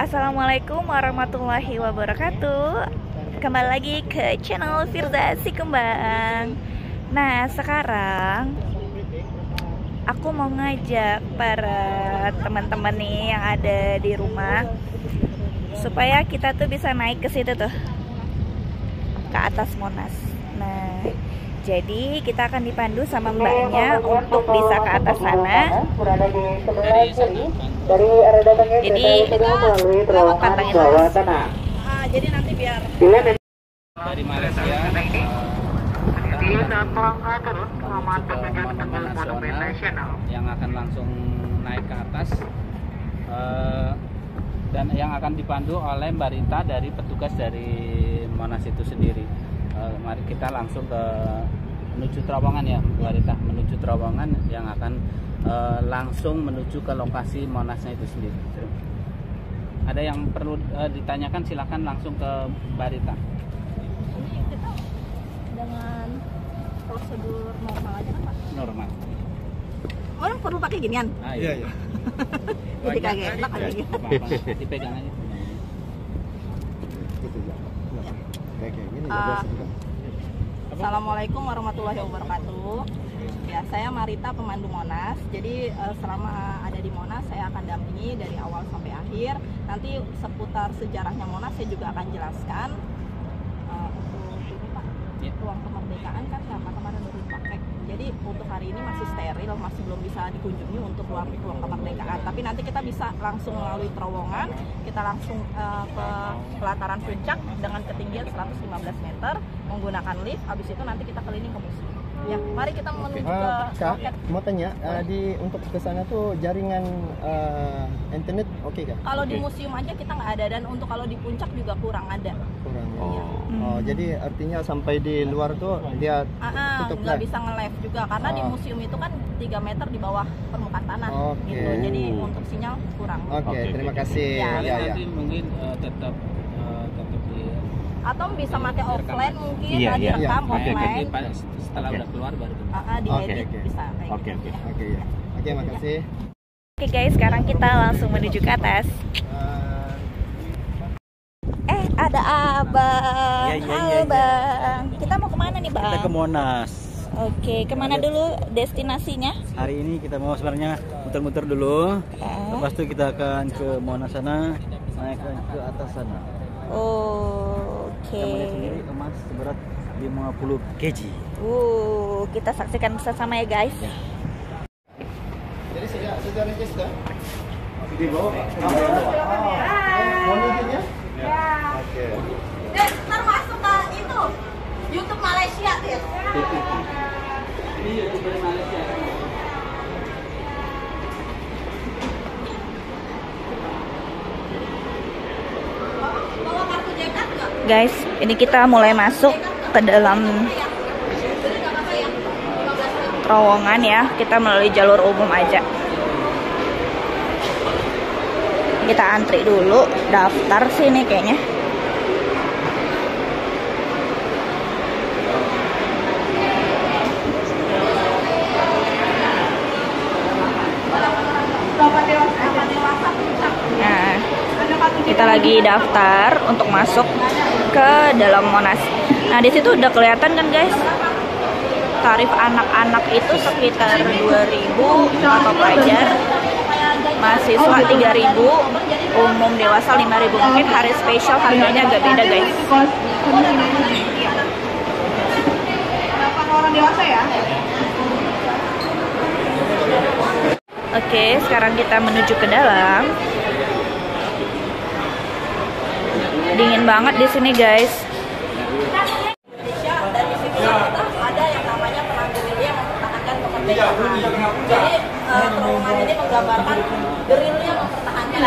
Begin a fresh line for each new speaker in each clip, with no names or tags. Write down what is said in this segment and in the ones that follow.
Assalamualaikum warahmatullahi wabarakatuh. Kembali lagi ke channel Firza Si Kembang. Nah, sekarang aku mau ngajak para teman-teman nih yang ada di rumah supaya kita tuh bisa naik ke situ tuh, ke atas Monas. Nah, jadi kita akan dipandu sama mbaknya untuk bisa ke atas sana. Jadi kita pantangin mas. Jadi nanti biar
dari Malaysia yang akan langsung naik ke atas dan yang akan dipandu oleh Mbak Rita dari petugas dari Monas itu sendiri. Mari kita langsung menuju terowongan ya Mbak Rita, menuju terowongan yang akan langsung menuju ke lokasi Monasnya itu sendiri. Ada yang perlu ditanyakan, silakan langsung ke Mbak Rita.
ini kita dengan prosedur normal aja kan Pak?
Normal.
Orang perlu pakai ginian?
Iya.
Jadi kaget, enak aja gitu.
Dipegang aja.
Assalamualaikum warahmatullahi wabarakatuh. Ya, saya Marita, pemandu Monas. Jadi selama ada di Monas saya akan dampingi dari awal sampai akhir. Nanti seputar sejarahnya Monas saya juga akan jelaskan. Untuk ini Pak, ruang kemerdekaan kan karena kemarin baru dipakai. Jadi untuk hari ini masih steril, masih belum bisa dikunjungi untuk ruang kemerdekaan. Tapi nanti kita bisa langsung melalui terowongan, kita langsung ke pelataran puncak dengan ketinggian 115 meter menggunakan lift. Habis itu nanti kita keliling ke museum. Ya, mari kita menuju ke
Kak,
loket.
mau tanya, untuk ke sana tuh jaringan internet oke kah?
Kalau di museum aja kita nggak ada, dan untuk kalau di puncak juga kurang ada.
Kurang.
Iya.
Oh, jadi artinya sampai di luar tuh dia tutup
Nggak
live.
bisa nge-live juga karena di museum itu kan 3 meter di bawah permukaan tanah.
Oke.
Gitu. Jadi untuk sinyal kurang.
Oke, terima kasih.
Ya.
Nanti mungkin tetap di
Atau bisa pakai offline mungkin,
Iya, iya.
direkam
Oke,
offline.
setelah udah keluar baru
Diedit
Oke.
bisa kayak
Oke,
gitu.
oke.
Ya.
Oke ya. Oke, makasih.
Oke guys, sekarang kita langsung menuju ke atas. Ada abang.
Iya, iya,
Halo
iya, iya.
bang. Kita mau kemana nih bang?
Kita ke Monas.
Oke, kemana dulu destinasinya?
Hari ini kita mau sebenarnya muter-muter dulu.
Ah.
Lepas itu kita akan ke Monas sana, naik ke atas sana.
Oke.
Kita melihat sendiri emas seberat 50 kg.
Kita saksikan bersama ya guys.
Jadi sudah register?
Di bawah.
Mau nunjuknya?
Ya.
Oke.
Ntar masuk ke itu YouTube Malaysia ya.
ini YouTube dari Malaysia.
Bawa kartu JKT nggak? Guys, ini kita mulai masuk ke dalam terowongan ya. Kita melalui jalur umum aja. Kita antri dulu, daftar sini kayaknya. Nah, kita lagi daftar untuk masuk ke dalam Monas. Nah, di situ udah kelihatan kan guys. Tarif anak-anak itu sekitar 2.000 untuk pelajar, mahasiswa 3.000, umum dewasa 5.000. Mungkin hari spesial harganya agak beda guys. Orang dewasa ya? Oke, sekarang kita menuju ke dalam. Dingin banget di sini guys. Dan di sini ada yang namanya Perang Gerilya yang mempertahankan kemerdekaan. Jadi terowongan ini menggambarkan gerilya mempertahankan.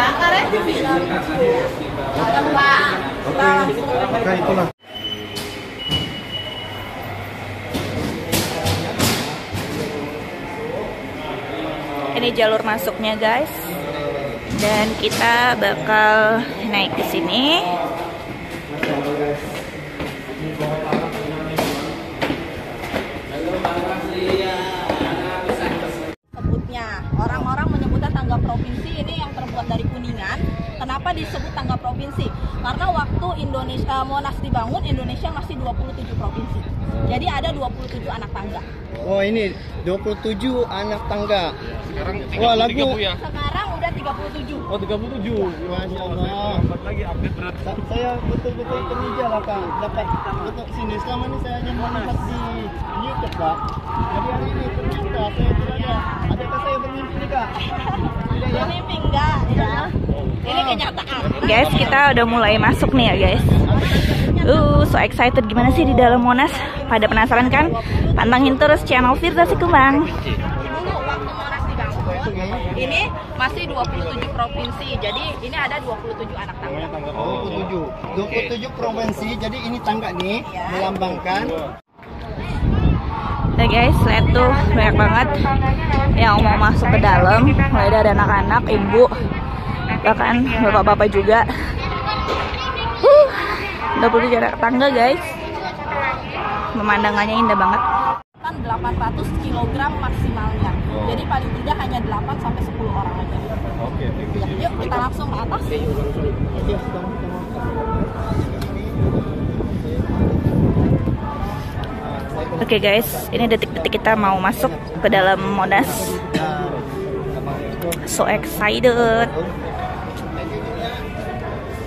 Oke, itulah.
Ini jalur masuknya guys. Dan kita bakal naik ke sini. Sebutnya orang-orang menyebutnya tangga provinsi. Ini yang terbuat dari kuningan. Kenapa Kenapa disebut tangga provinsi? Karena waktu Monas dibangun, Indonesia masih 27 provinsi. Jadi ada 27 anak tangga.
Oh, ini 27 anak tangga.
Sekarang
Wah, lagu.
Sekarang udah 37.
Oh, 37.
Masya Allah.
Lagi update berarti.
Saya betul-betul pengejar lah Kang. Dapat untuk sini. Selama ini saya hanya melihat di YouTube Kak. Jadi hari ini ternyata saya tidak ada. Adakah saya bermimpi nih Kak? Tidak ya?
Mimpi enggak ya? Ini kenyataan.
Guys, kita udah mulai masuk nih ya guys. So excited, gimana sih di dalam Monas? Pada penasaran kan? Pantengin terus channel Firdausi Kembang.
Dulu waktu Monas dibangun, ini masih 27 provinsi. Jadi ini ada 27 anak tangga.
27 provinsi. Jadi ini tangga nih melambangkan.
Nah guys, lihat tuh banyak banget yang mau masuk ke dalam. Mulai dari anak-anak, ibu, bahkan bapak-bapak juga. 27 jarak tangga guys. Pemandangannya indah banget.
800 kg maksimalnya. Jadi paling tidak hanya 8 sampai 10 orang aja.
Oke.
Yuk kita langsung ke atas.
Oke guys, ini detik-detik kita mau masuk ke dalam Monas. So excited.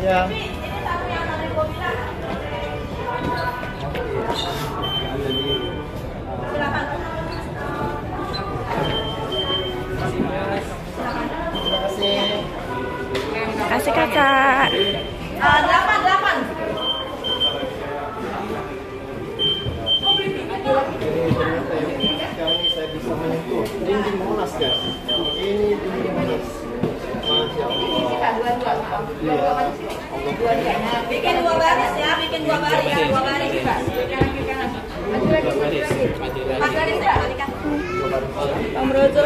Ya.
Kasih kakak.
8.
Sekarang saya bisa menyentuh dinding Monas guys. Ini dinding Monas. Masya Allah.
Bikin 2 baris ya, bikin 2 baris ya, 2 baris juga. Mas baris ya, balikan. Om Rozo.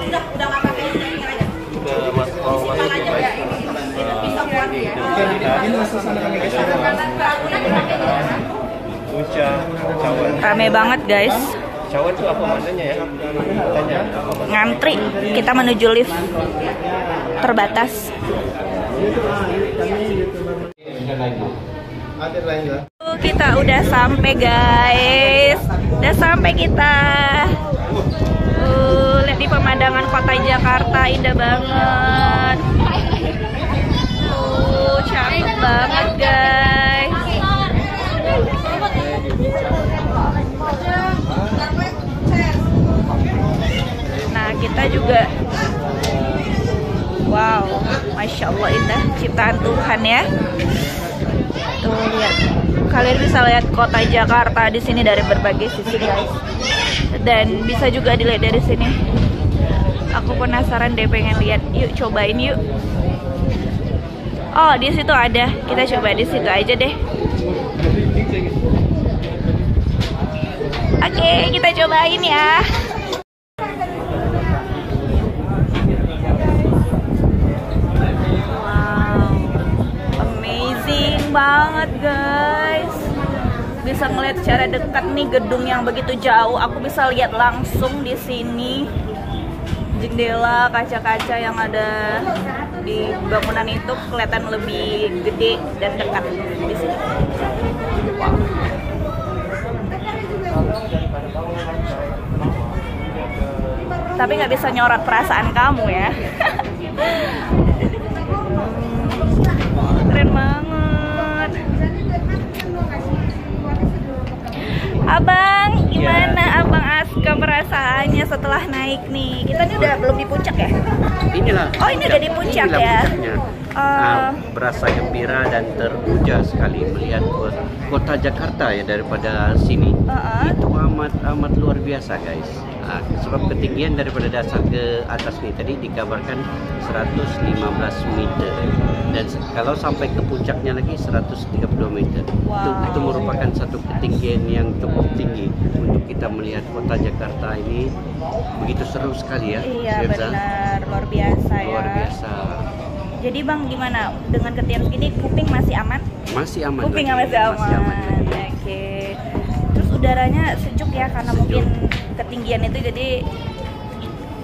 Udah nggak pakai ini aja. Simpan aja ya, ini bisa buat ya.
Ini suasana kami guys.
Rame banget guys.
Cawan itu apa maknanya ya? Tanya.
Ngantri, kita menuju lift terbatas. Kita udah sampai guys. Udah sampai kita. Lihat di pemandangan kota Jakarta, indah banget. Cantik banget guys. Nah kita juga, wow, masya Allah indah ciptaan Tuhan ya. Tuh lihat, kalian bisa lihat kota Jakarta di sini dari berbagai sisi guys. Dan bisa juga dilihat dari sini. Aku penasaran deh, pengen lihat. Yuk cobain yuk. Oh di situ ada, kita coba di situ aja deh. Oke, kita cobain ya. Wow, amazing banget guys. Bisa ngeliat secara dekat nih gedung yang begitu jauh. Aku bisa lihat langsung di sini jendela kaca-kaca yang ada di bangunan itu kelihatan lebih gede dan dekat di sini. Wow. Tapi nggak bisa nyorot perasaan kamu ya. Keren banget. Abang, gimana Abang Aska perasaannya setelah naik nih? Kita ini udah belum di puncak ya?
Inilah.
Oh ini udah di puncak ya?
Puncaknya. Berasa gembira dan teruja sekali melihat kota Jakarta ya daripada sini. Itu amat luar biasa guys. Sebab ketinggian daripada dasar ke atas nih tadi dikabarkan 115 meter dan kalau sampai ke puncaknya lagi 130 meter. Itu merupakan satu ketinggian yang cukup tinggi untuk kita melihat kota Jakarta ini. Begitu seru sekali ya.
Iya benar, luar biasa ya.
Luar biasa.
Jadi Bang gimana dengan ketinggian segini, kuping masih aman?
Masih aman.
Kuping masih aman. Oke. Terus udaranya sejuk ya karena mungkin ketinggian itu jadi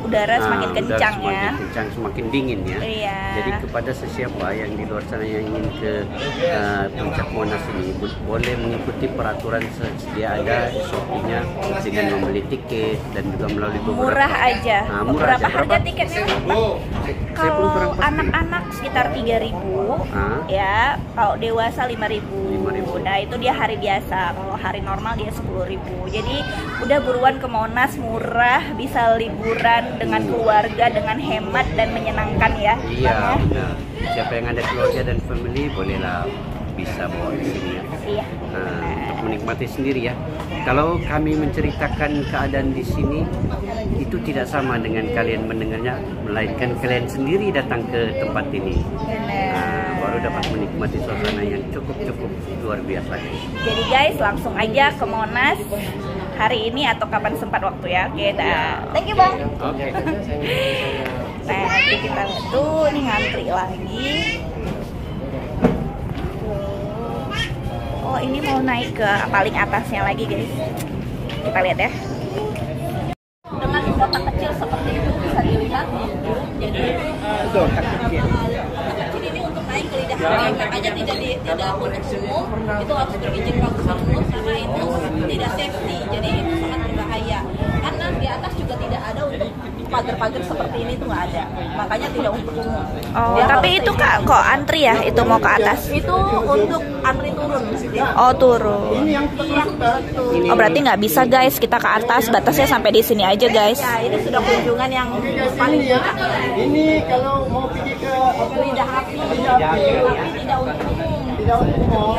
udara semakin kencang
semakin
ya.
kencang, semakin dingin ya.
Iya.
Jadi kepada sesiapa yang di luar sana yang ingin ke Puncak Monas ini boleh mengikuti peraturan sedia ada SOP-nya dengan membeli tiket dan juga melalui beberapa
Murah aja.
murah
Berapa
aja.
harga tiketnya? Kalau anak-anak sekitar 3.000 ya, kalau dewasa 5.000. Nah, itu dia hari biasa. Kalau hari normal dia 10.000. Jadi udah buruan ke Monas, murah, bisa liburan dengan keluarga dengan hemat dan menyenangkan ya.
Iya, benar. Siapa yang ada keluarga dan family bolehlah bisa bawa di sini ya.
Iya.
Untuk menikmati sendiri ya. Kalau kami menceritakan keadaan di sini itu tidak sama dengan kalian mendengarnya, melainkan kalian sendiri datang ke tempat ini. Baru dapat menikmati suasana yang cukup luar biasa.
Jadi guys, langsung aja ke Monas hari ini atau kapan sempat waktu ya. Oke, thank you Bang.
Oke.
Nah, nanti kita lihat tuh, nih ngantri lagi. Oh, ini mau naik ke paling atasnya lagi guys. Kita lihat ya.
Dengan kotak kecil seperti itu bisa dilihat. Jadi kotak kecil ini untuk naik ke lidah hari, makanya tidak untuk umum. Itu harus berizin Pak Gubernur karena itu tidak safety. Jadi itu sangat berbahaya. Karena di atas juga tidak ada untuk pagar-pagar seperti ini tuh nggak ada. Makanya tidak untuk umum.
Oh, tapi itu kok antri ya? Itu mau ke atas?
Itu untuk antri turun.
Oh, turun.
Iya, betul.
Oh, berarti nggak bisa guys, kita ke atas, batasnya sampai di sini aja guys.
Ya, ini sudah kunjungan yang paling
ya. Ini kalau mau pergi ke
lidah api, tapi tidak untuk umum.
tidak umum.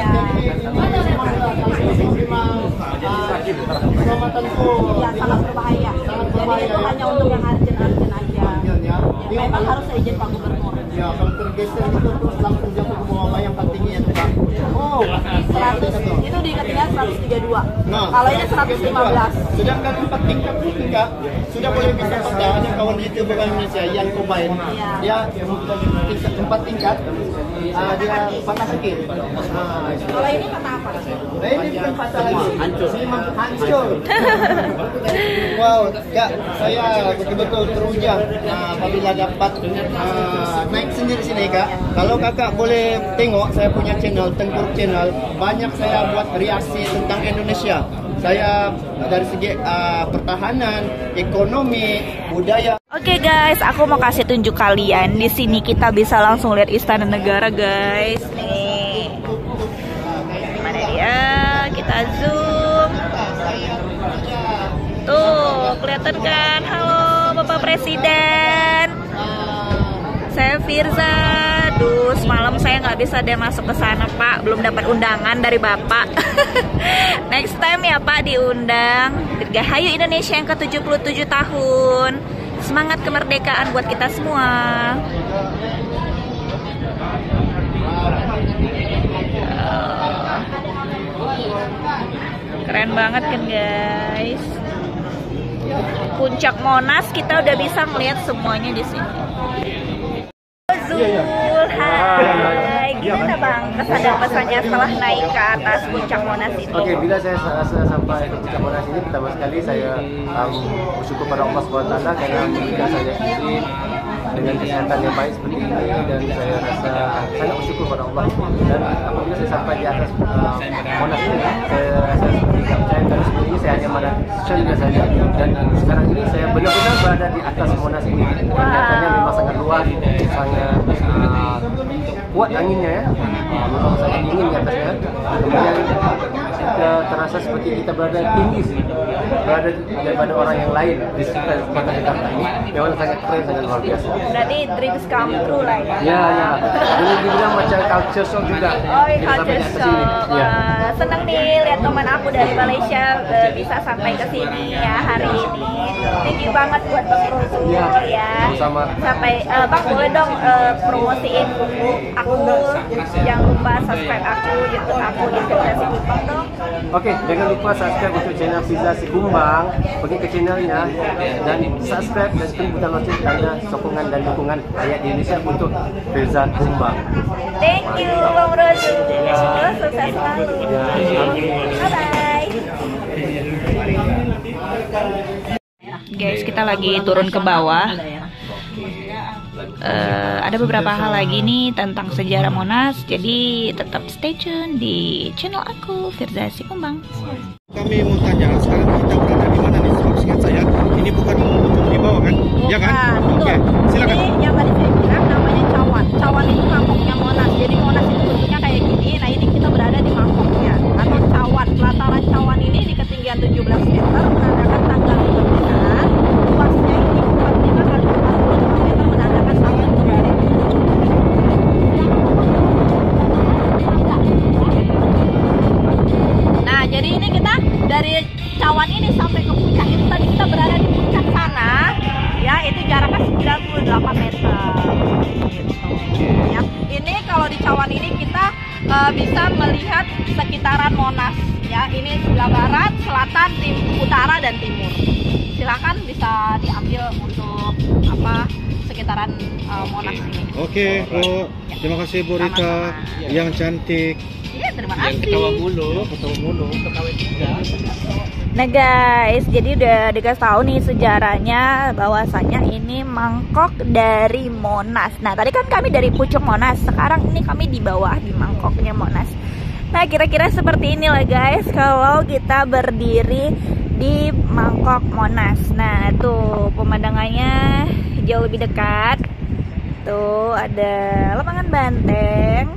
Jadi keselamatan tuh
Ya, sangat berbahaya. Jadi itu hanya untuk yang arjen-arjen aja. Ya, memang harus izin Pak Gubernur.
ya kalau tergeser itu terus langsung jatuh ke bawah bayang tingginya tuh Pak. Oh,
100 itu di ketinggian 132.
Nah,
Kalau ini 115.
sedangkan 4 tingkat itu enggak sudah boleh bisa pada ada kawan YouTuber Indonesia yang combine.
Iya.
Dia 4 tingkat. Dia patah sedikit.
Kalau ini kata apa?
Ini bukan patah lagi. Hancur. Wow, Kak, saya betul-betul teruja apabila dapat naik sendiri sini Kak. Kalau Kakak boleh tengok saya punya channel Tengkur Channel, banyak saya buat reaksi tentang Indonesia. Saya dari segi pertahanan, ekonomi, budaya.
Oke guys, aku mau kasih tunjuk kalian. Di sini kita bisa langsung lihat Istana Negara guys. Nih, mana dia? Kita zoom. Tuh, kelihatan kan? Halo Bapak Presiden. Saya Firza. Duh, semalam saya nggak bisa deh masuk ke sana Pak, belum dapat undangan dari Bapak. Next time ya Pak diundang. Dirgahayu Indonesia yang ke-77 tahun. Semangat kemerdekaan buat kita semua. Keren banget kan guys. Puncak Monas kita udah bisa melihat semuanya di sini. Zul, hai. Gimana Bang kesan dan pesannya setelah naik ke atas Puncak Monas ini?
Oke, bila saya sampai ke Puncak Monas ini, pertama sekali saya bersyukur pada Allah SWT karena memberikan saya sendiri dengan kesehatan yang baik seperti ini, dan saya rasa sangat bersyukur pada Allah. Dan apabila saya sampai di atas Monas ini, saya rasa seperti tak percaya karena sebenarnya saya hanya pada social saja, dan sekarang ini saya benar-benar berada di atas Monas ini. Kelihatannya memang sangat luas, sangat kuat anginnya ya, memang sangat dingin di atasnya. Kemudian kita terasa seperti kita berada tinggi sih, berada daripada orang yang lain di sekitar kota Jakarta ini. Memang sangat keren, sangat luar biasa.
Berarti dreams come true lah ya.
Ya. Boleh dibilang macam culture shock juga.
Oh,
Kita sampai
culture
di atas
shock.
sini. Ya.
Wah, seneng nih lihat teman aku dari Malaysia bisa sampai ke sini ya hari ini. Thank you banget buat Bang Rasul ya.
Sama-sama.
Sampai Bang boleh dong promosiin aku, jangan lupa subscribe aku, YouTube aku di Firza Sikumbang dong.
Oke, jangan lupa subscribe untuk channel Firza Sikumbang. Pergi ke channelnya dan subscribe dan klik butang lonceng tanda sokongan dan dukungan rakyat Indonesia untuk Firza Sikumbang.
Thank you Bang Rasul. Sukses selalu. Bye bye. Guys, kita lagi turun ke bawah. Ada beberapa hal lagi nih tentang sejarah Monas, jadi tetap stay tune di channel aku, Firza Sikumbang.
Kami mau tanya, sekarang kita berada di mana nih? Seingat saya, ini bukan di bawah kan? Ya kan? Oke, silakan.
Ini yang tadi saya bilang namanya cawan. Cawan itu mangkoknya Monas. Jadi Monas itu bentuknya kayak gini. Nah ini kita berada di mangkoknya atau cawan. Pelataran cawan ini di ketinggian 17 meter menandakan tanggal kemerdekaan. Luasnya ini 45 kali 45 meter menandakan tanggal kemerdekaan. Nah jadi ini kita dari cawan ini sampai ke puncak itu tadi kita berada di puncak sana ya, itu jaraknya 98 meter gitu. Ya ini kalau di cawan ini kita bisa melihat sekitaran Monas ya, ini sebelah barat, selatan, utara dan timur. Silakan bisa diambil untuk apa sekitaran Monas ini.
Oke, Bu. Terima kasih Bu Rita yang cantik.
Iya, terima kasih.
Ketawa mulu.
Nah guys, jadi udah dikasih tahu nih sejarahnya bahwasanya ini mangkok dari Monas. Nah tadi kan kami dari pucuk Monas, sekarang ini kami di bawah di mangkoknya Monas. Nah kira-kira seperti inilah guys kalau kita berdiri di mangkok Monas. Nah tuh pemandangannya jauh lebih dekat. Tuh ada lapangan banteng.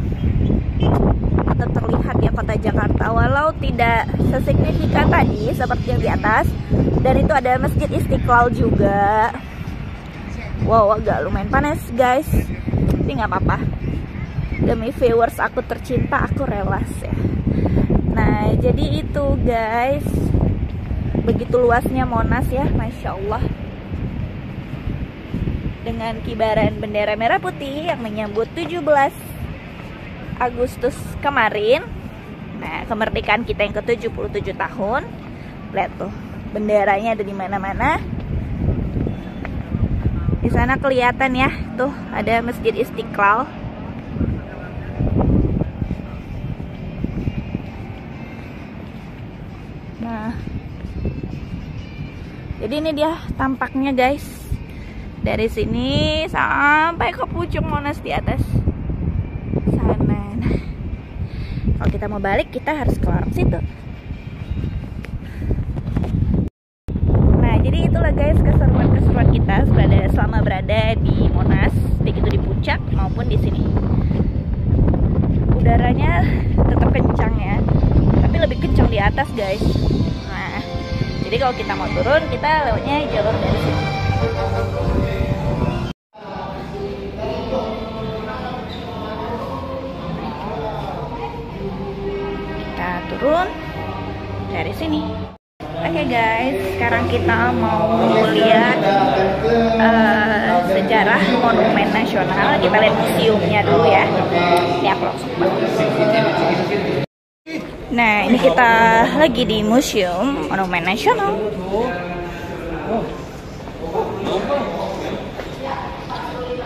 Terlihat ya kota Jakarta walau tidak sesignifikan tadi seperti yang di atas, dan itu ada Masjid Istiqlal juga. Wow, agak lumayan panas guys, tapi nggak apa-apa, demi viewers aku tercinta aku relas ya. Nah jadi itu guys, begitu luasnya Monas ya, Masya Allah, dengan kibaran bendera merah putih yang menyambut 17 Agustus kemarin. Nah, kemerdekaan kita yang ke-77 tahun. Lihat tuh, benderanya ada di mana-mana. Di sana kelihatan ya, tuh ada Masjid Istiqlal. Nah, jadi ini dia tampaknya guys. Dari sini sampai ke pucuk Monas di atas sana. Kalau kita mau balik, kita harus ke warung situ. Nah, jadi itulah guys keseruan-keseruan kita selama berada di Monas, baik itu di puncak maupun di sini. Udaranya tetap kencang ya, tapi lebih kencang di atas guys. Nah, jadi kalau kita mau turun, kita lewatnya jalur dari sini. Turun dari sini. Oke guys, sekarang kita mau lihat sejarah monumen nasional. Kita lihat museumnya dulu ya. Ini aku langsung banget. Nah ini kita lagi di museum monumen nasional.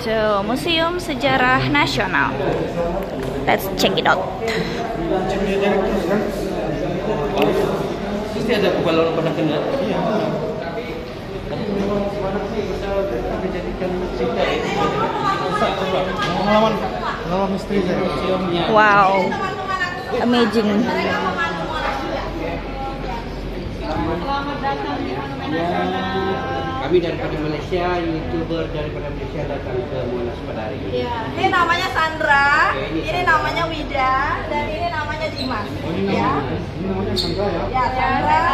So, museum sejarah nasional. Let's check it out.
Pasti ada balon pernah kena. Iya.
Lawan misteri saya.
Wow, amazing.
Kami daripada Malaysia, YouTuber daripada Malaysia datang ke Monas pada hari ini.
Ya, ini namanya Sandra, ini namanya Wida, dan ini namanya Dimas. Ya.
Ini namanya Sandra ya?
Ya, Sandra.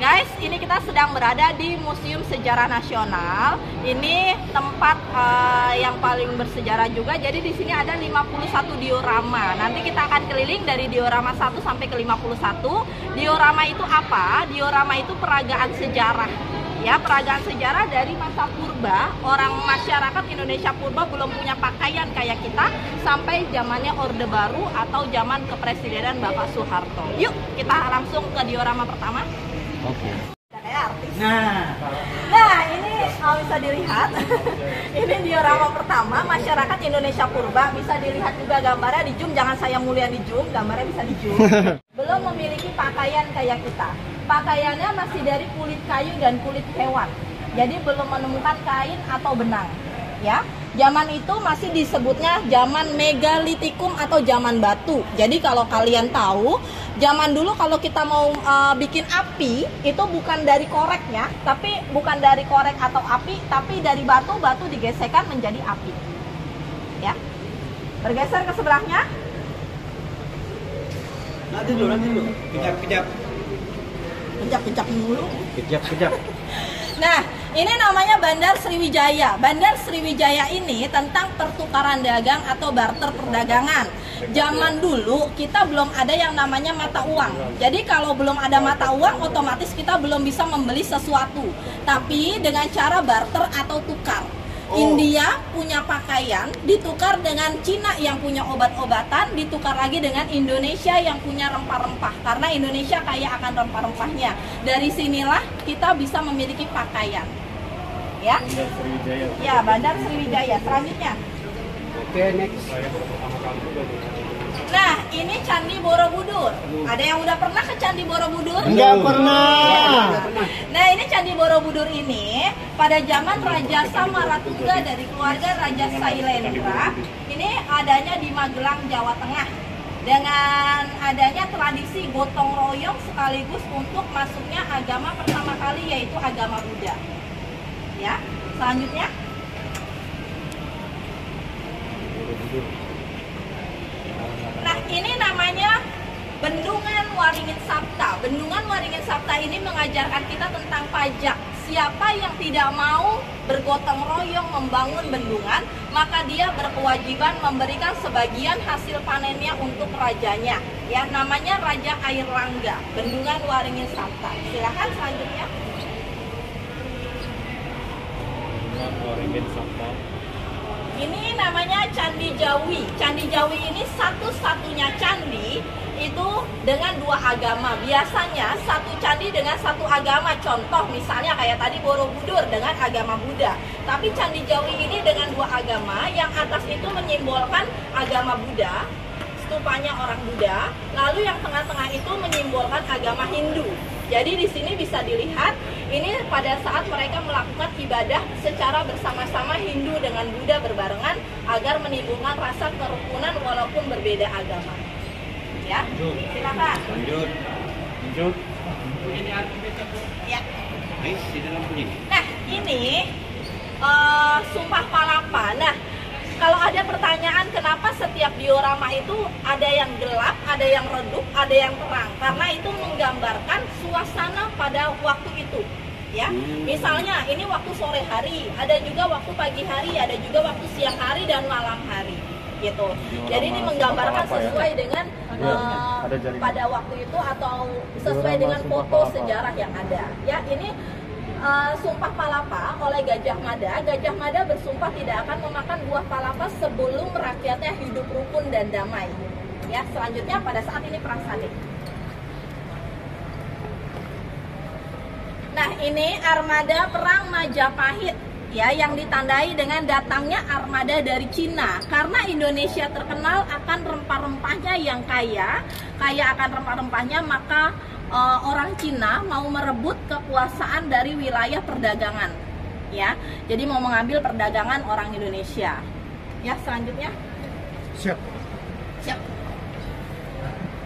Guys, ini kita sedang berada di Museum Sejarah Nasional. Ini tempat yang paling bersejarah juga. Jadi di sini ada 51 diorama. Nanti kita akan keliling dari diorama 1 sampai ke 51. Diorama itu apa? Diorama itu peragaan sejarah. Ya, peragaan sejarah dari masa purba, orang masyarakat Indonesia purba belum punya pakaian kayak kita, sampai zamannya Orde Baru atau zaman kepresidenan Bapak Soeharto. Yuk, kita langsung ke diorama pertama.
Oke.
Nah, ini bisa dilihat. Ini diorama pertama masyarakat Indonesia purba. Bisa dilihat juga gambarnya di zoom. Jangan saya mulia di zoom, gambarnya bisa di zoom. Belum memiliki pakaian kayak kita. Pakaiannya masih dari kulit kayu dan kulit hewan. Jadi belum menemukan kain atau benang. Ya, zaman itu masih disebutnya zaman megalitikum atau zaman batu. Jadi kalau kalian tahu, zaman dulu kalau kita mau bikin api itu bukan dari korek ya, tapi bukan dari korek atau api, tapi dari batu digesekkan menjadi api. Ya, bergeser ke sebelahnya.
Nanti dulu. Kejap.
Kejap dulu.
Kejap.
Nah, ini namanya Bandar Sriwijaya. Bandar Sriwijaya ini tentang pertukaran dagang atau barter perdagangan. Zaman dulu kita belum ada yang namanya mata uang. Jadi kalau belum ada mata uang, otomatis kita belum bisa membeli sesuatu. Tapi dengan cara barter atau tukar. India punya pakaian, ditukar dengan Cina yang punya obat-obatan, ditukar lagi dengan Indonesia yang punya rempah-rempah. Karena Indonesia kaya akan rempah-rempahnya. Dari sinilah kita bisa memiliki pakaian. Ya, Bandar Sriwijaya. Ya, Bandar Sriwijaya. Selanjutnya.
Oke, next.
Nah, ini Candi Borobudur. Ada yang udah pernah ke Candi Borobudur?
Enggak pernah.
Nah, ini Candi Borobudur ini pada zaman Raja Samaratungga dari keluarga Raja Sailendra. Ini adanya di Magelang, Jawa Tengah. Dengan adanya tradisi gotong royong sekaligus untuk masuknya agama pertama kali, yaitu agama Buddha. Ya, selanjutnya. Nah, ini namanya Bendungan Waringin Sapta. Bendungan Waringin Sapta ini mengajarkan kita tentang pajak. Siapa yang tidak mau bergotong royong membangun bendungan, maka dia berkewajiban memberikan sebagian hasil panennya untuk rajanya. Ya, namanya Raja Air Langga, Bendungan Waringin Sapta. Silakan selanjutnya.
Bendungan Waringin Sapta.
Ini namanya Candi Jawi. Candi Jawi ini satu-satunya candi itu dengan dua agama. Biasanya satu candi dengan satu agama. Contoh misalnya kayak tadi Borobudur dengan agama Buddha. Tapi Candi Jawi ini dengan dua agama. Yang atas itu menyimbolkan agama Buddha, stupanya orang Buddha. Lalu yang tengah-tengah itu menyimbolkan agama Hindu. Jadi di sini bisa dilihat ini pada saat mereka melakukan ibadah secara bersama-sama, Hindu dengan Buddha berbarengan agar menimbulkan rasa kerukunan walaupun berbeda agama. Ya, silakan.
Lanjut.
Ya. Nah, ini Sumpah Palapa. Nah, kalau ada pertanyaan kenapa setiap diorama itu ada yang gelap, ada yang redup, ada yang terang, karena itu menggambarkan suasana pada waktu itu. Ya, misalnya ini waktu sore hari, ada juga waktu pagi hari, ada juga waktu siang hari dan malam hari, gitu. Jadi ini menggambarkan sesuai dengan pada waktu itu atau sesuai dengan foto sejarah yang ada. Ya, ini Sumpah Palapa oleh Gajah Mada. Gajah Mada bersumpah tidak akan memakan buah palapa sebelum rakyatnya hidup rukun dan damai. Ya, selanjutnya pada saat ini perang salib. Nah, ini armada perang Majapahit ya, yang ditandai dengan datangnya armada dari Cina. Karena Indonesia terkenal akan rempah-rempahnya yang kaya akan rempah-rempahnya, maka orang Cina mau merebut kekuasaan dari wilayah perdagangan. Ya, jadi mau mengambil perdagangan orang Indonesia. Ya, selanjutnya. Siap.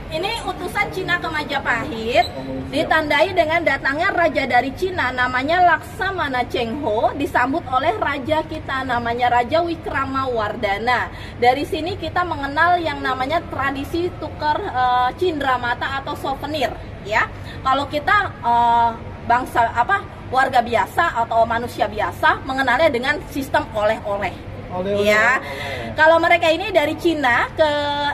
Ini utusan Cina ke Majapahit ditandai dengan datangnya raja dari Cina namanya Laksamana Cheng-ho, disambut oleh raja kita namanya Raja Wikramawardhana. Dari sini kita mengenal yang namanya tradisi tukar cindramata atau souvenir, ya. Kalau kita bangsa warga biasa atau manusia biasa mengenalnya dengan sistem oleh-oleh. Ya. Kalau mereka ini dari Cina ke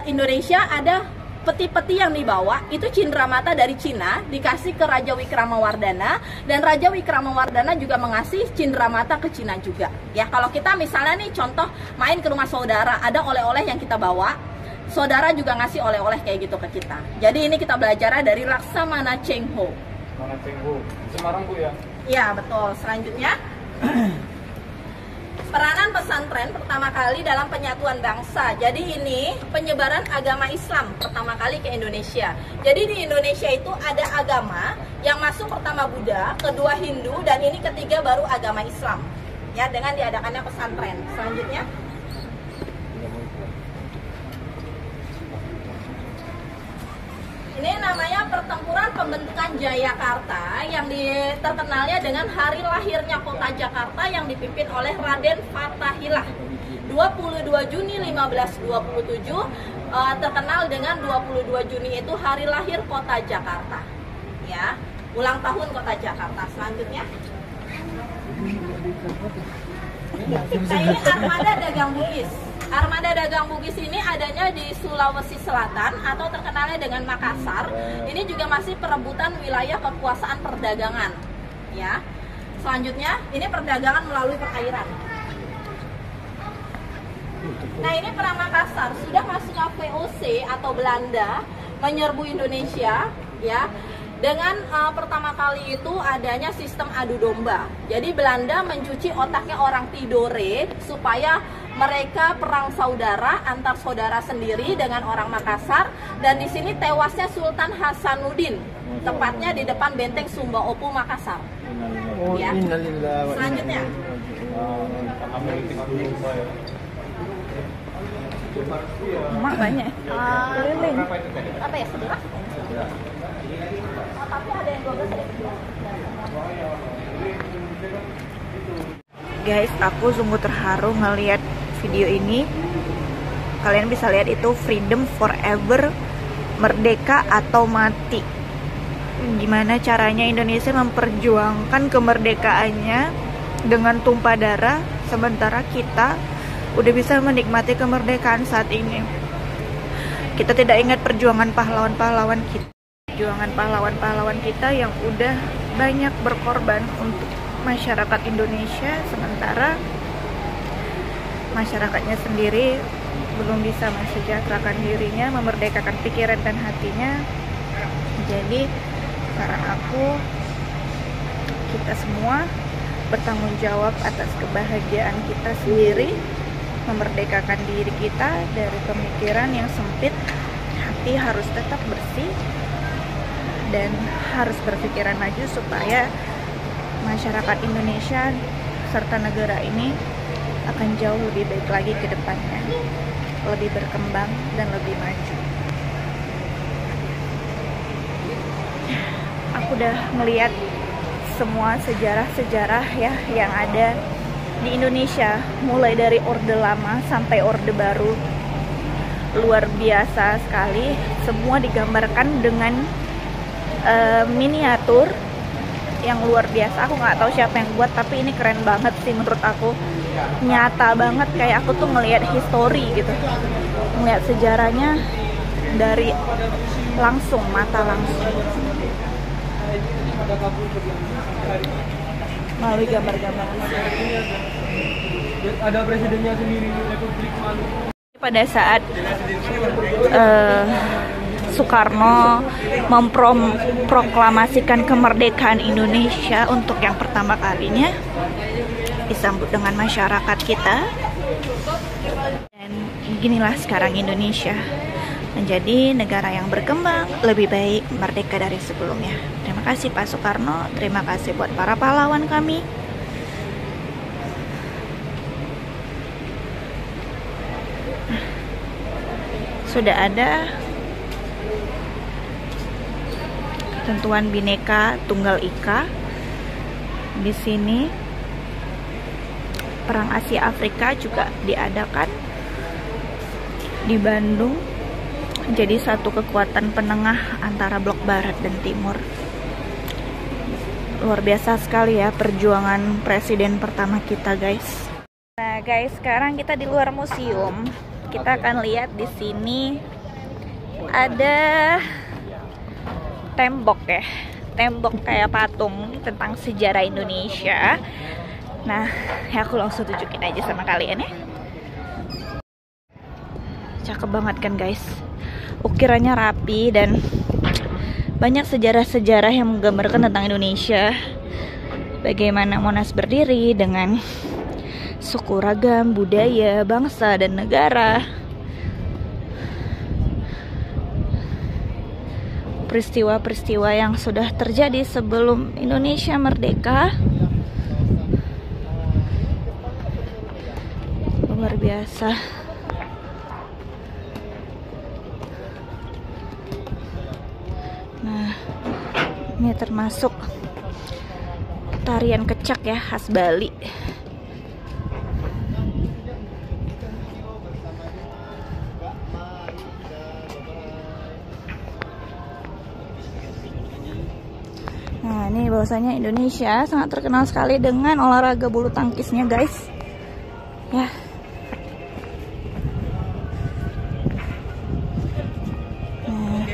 Indonesia ada peti-peti yang dibawa, itu cindramata dari Cina dikasih ke Raja Wikramawardhana, dan Raja Wikramawardhana juga mengasih cindramata ke Cina juga. Ya, kalau kita misalnya nih contoh main ke rumah saudara, ada oleh-oleh yang kita bawa, saudara juga ngasih oleh-oleh kayak gitu ke kita. Jadi ini kita belajar dari Laksamana Cheng-ho.
Mana Cheng-ho? Semarang, Bu, ya?
Iya, betul. Selanjutnya. Peranan pesantren pertama kali dalam penyatuan bangsa. Jadi ini penyebaran agama Islam pertama kali ke Indonesia. Jadi di Indonesia itu ada agama yang masuk pertama Buddha, kedua Hindu, dan ini ketiga baru agama Islam. Ya, dengan diadakannya pesantren. Selanjutnya, ini namanya pertempuran pembentukan Jayakarta yang terkenalnya dengan hari lahirnya kota Jakarta yang dipimpin oleh Raden Fathahillah. 22 Juni 1527 terkenal dengan 22 Juni itu hari lahir kota Jakarta. Ya, ulang tahun kota Jakarta. Selanjutnya, nah ini armada dagang Bugis. Armada dagang Bugis ini adanya di Sulawesi Selatan atau terkenalnya dengan Makassar. Ini juga masih perebutan wilayah kekuasaan perdagangan. Ya. Selanjutnya, ini perdagangan melalui perairan. Nah, ini perang Makassar sudah masuknya VOC atau Belanda menyerbu Indonesia, ya. Dengan pertama kali itu adanya sistem adu domba. Jadi Belanda mencuci otaknya orang Tidore supaya mereka perang saudara antar saudara sendiri dengan orang Makassar, dan di sini tewasnya Sultan Hasanuddin, tepatnya di depan benteng Sumba Opu Makassar. Ya. Selanjutnya,
Mak banyak. Keliling.
Apa ya, sebelah? Tapi ada yang 12 ada.
Guys, aku sungguh terharu ngelihat video ini. Kalian bisa lihat itu freedom forever, merdeka atau mati. Gimana caranya Indonesia memperjuangkan kemerdekaannya dengan tumpah darah, sementara kita udah bisa menikmati kemerdekaan saat ini. Kita tidak ingat perjuangan pahlawan-pahlawan kita. Perjuangan pahlawan-pahlawan kita yang udah banyak berkorban untuk masyarakat Indonesia, sementara masyarakatnya sendiri belum bisa mensejahterakan dirinya, memerdekakan pikiran dan hatinya. Jadi saran aku, kita semua bertanggung jawab atas kebahagiaan kita sendiri, memerdekakan diri kita dari pemikiran yang sempit. Hati harus tetap bersih dan harus berpikiran maju supaya masyarakat Indonesia serta negara ini akan jauh lebih baik lagi ke depannya, lebih berkembang dan lebih maju. Aku udah ngeliat semua sejarah-sejarah ya yang ada di Indonesia, mulai dari Orde Lama sampai Orde Baru. Luar biasa sekali, semua digambarkan dengan miniatur yang luar biasa. Aku nggak tahu siapa yang buat, tapi ini keren banget sih menurut aku. Nyata banget, kayak aku tuh ngelihat history gitu, ngelihat sejarahnya dari langsung, mata langsung, melalui gambar-gambar.
Ada presidennya sendiri, Republik Maluku.
Pada saat Soekarno memproklamasikan kemerdekaan Indonesia untuk yang pertama kalinya, disambut dengan masyarakat kita, dan beginilah sekarang Indonesia menjadi negara yang berkembang, lebih baik, merdeka dari sebelumnya. Terima kasih Pak Soekarno, terima kasih buat para pahlawan kami. Sudah ada ketentuan Bhinneka Tunggal Ika. Di sini Perang Asia Afrika juga diadakan di Bandung, jadi satu kekuatan penengah antara blok barat dan timur. Luar biasa sekali ya perjuangan presiden pertama kita, guys. Nah, guys, sekarang kita di luar museum. Kita akan lihat di sini ada tembok ya, tembok kayak patung tentang sejarah Indonesia. Nah, ya aku langsung tunjukin aja sama kalian ya. Cakep banget kan guys, ukirannya rapi dan banyak sejarah-sejarah yang menggambarkan tentang Indonesia. bagaimana Monas berdiri dengan suku, ragam, budaya, bangsa, dan negara. Peristiwa-peristiwa yang sudah terjadi sebelum Indonesia merdeka. Luar biasa. Nah, ini termasuk tarian kecak ya, khas Bali. Nah, ini bahwasanya Indonesia sangat terkenal sekali dengan olahraga bulu tangkisnya, guys. Ya. Nah,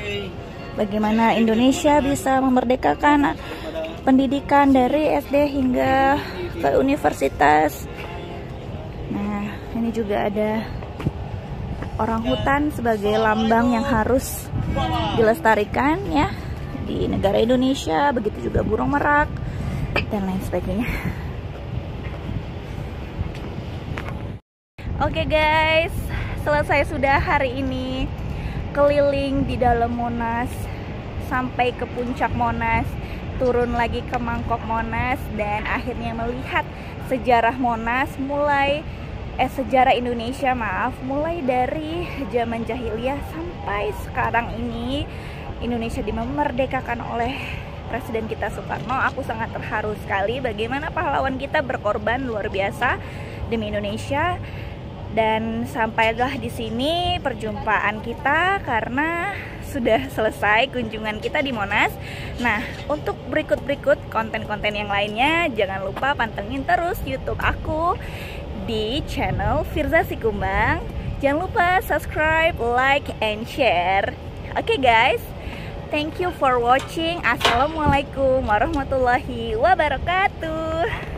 bagaimana Indonesia bisa memerdekakan pendidikan dari SD hingga ke universitas. Nah, ini juga ada orang hutan sebagai lambang yang harus dilestarikan ya di negara Indonesia, begitu juga burung merak dan lain sebagainya. Oke guys, selesai sudah hari ini keliling di dalam Monas sampai ke puncak Monas, turun lagi ke mangkok Monas, dan akhirnya melihat sejarah Monas sejarah Indonesia mulai dari zaman jahiliyah sampai sekarang ini. Indonesia dimerdekakan oleh Presiden kita Soekarno. Aku sangat terharu sekali bagaimana pahlawan kita berkorban luar biasa demi Indonesia. Dan sampailah di sini perjumpaan kita karena sudah selesai kunjungan kita di Monas. Nah, untuk berikut konten-konten yang lainnya jangan lupa pantengin terus YouTube aku di channel Firza Sikumbang. Jangan lupa subscribe, like, and share. Oke guys, thank you for watching. Assalamualaikum warahmatullahi wabarakatuh.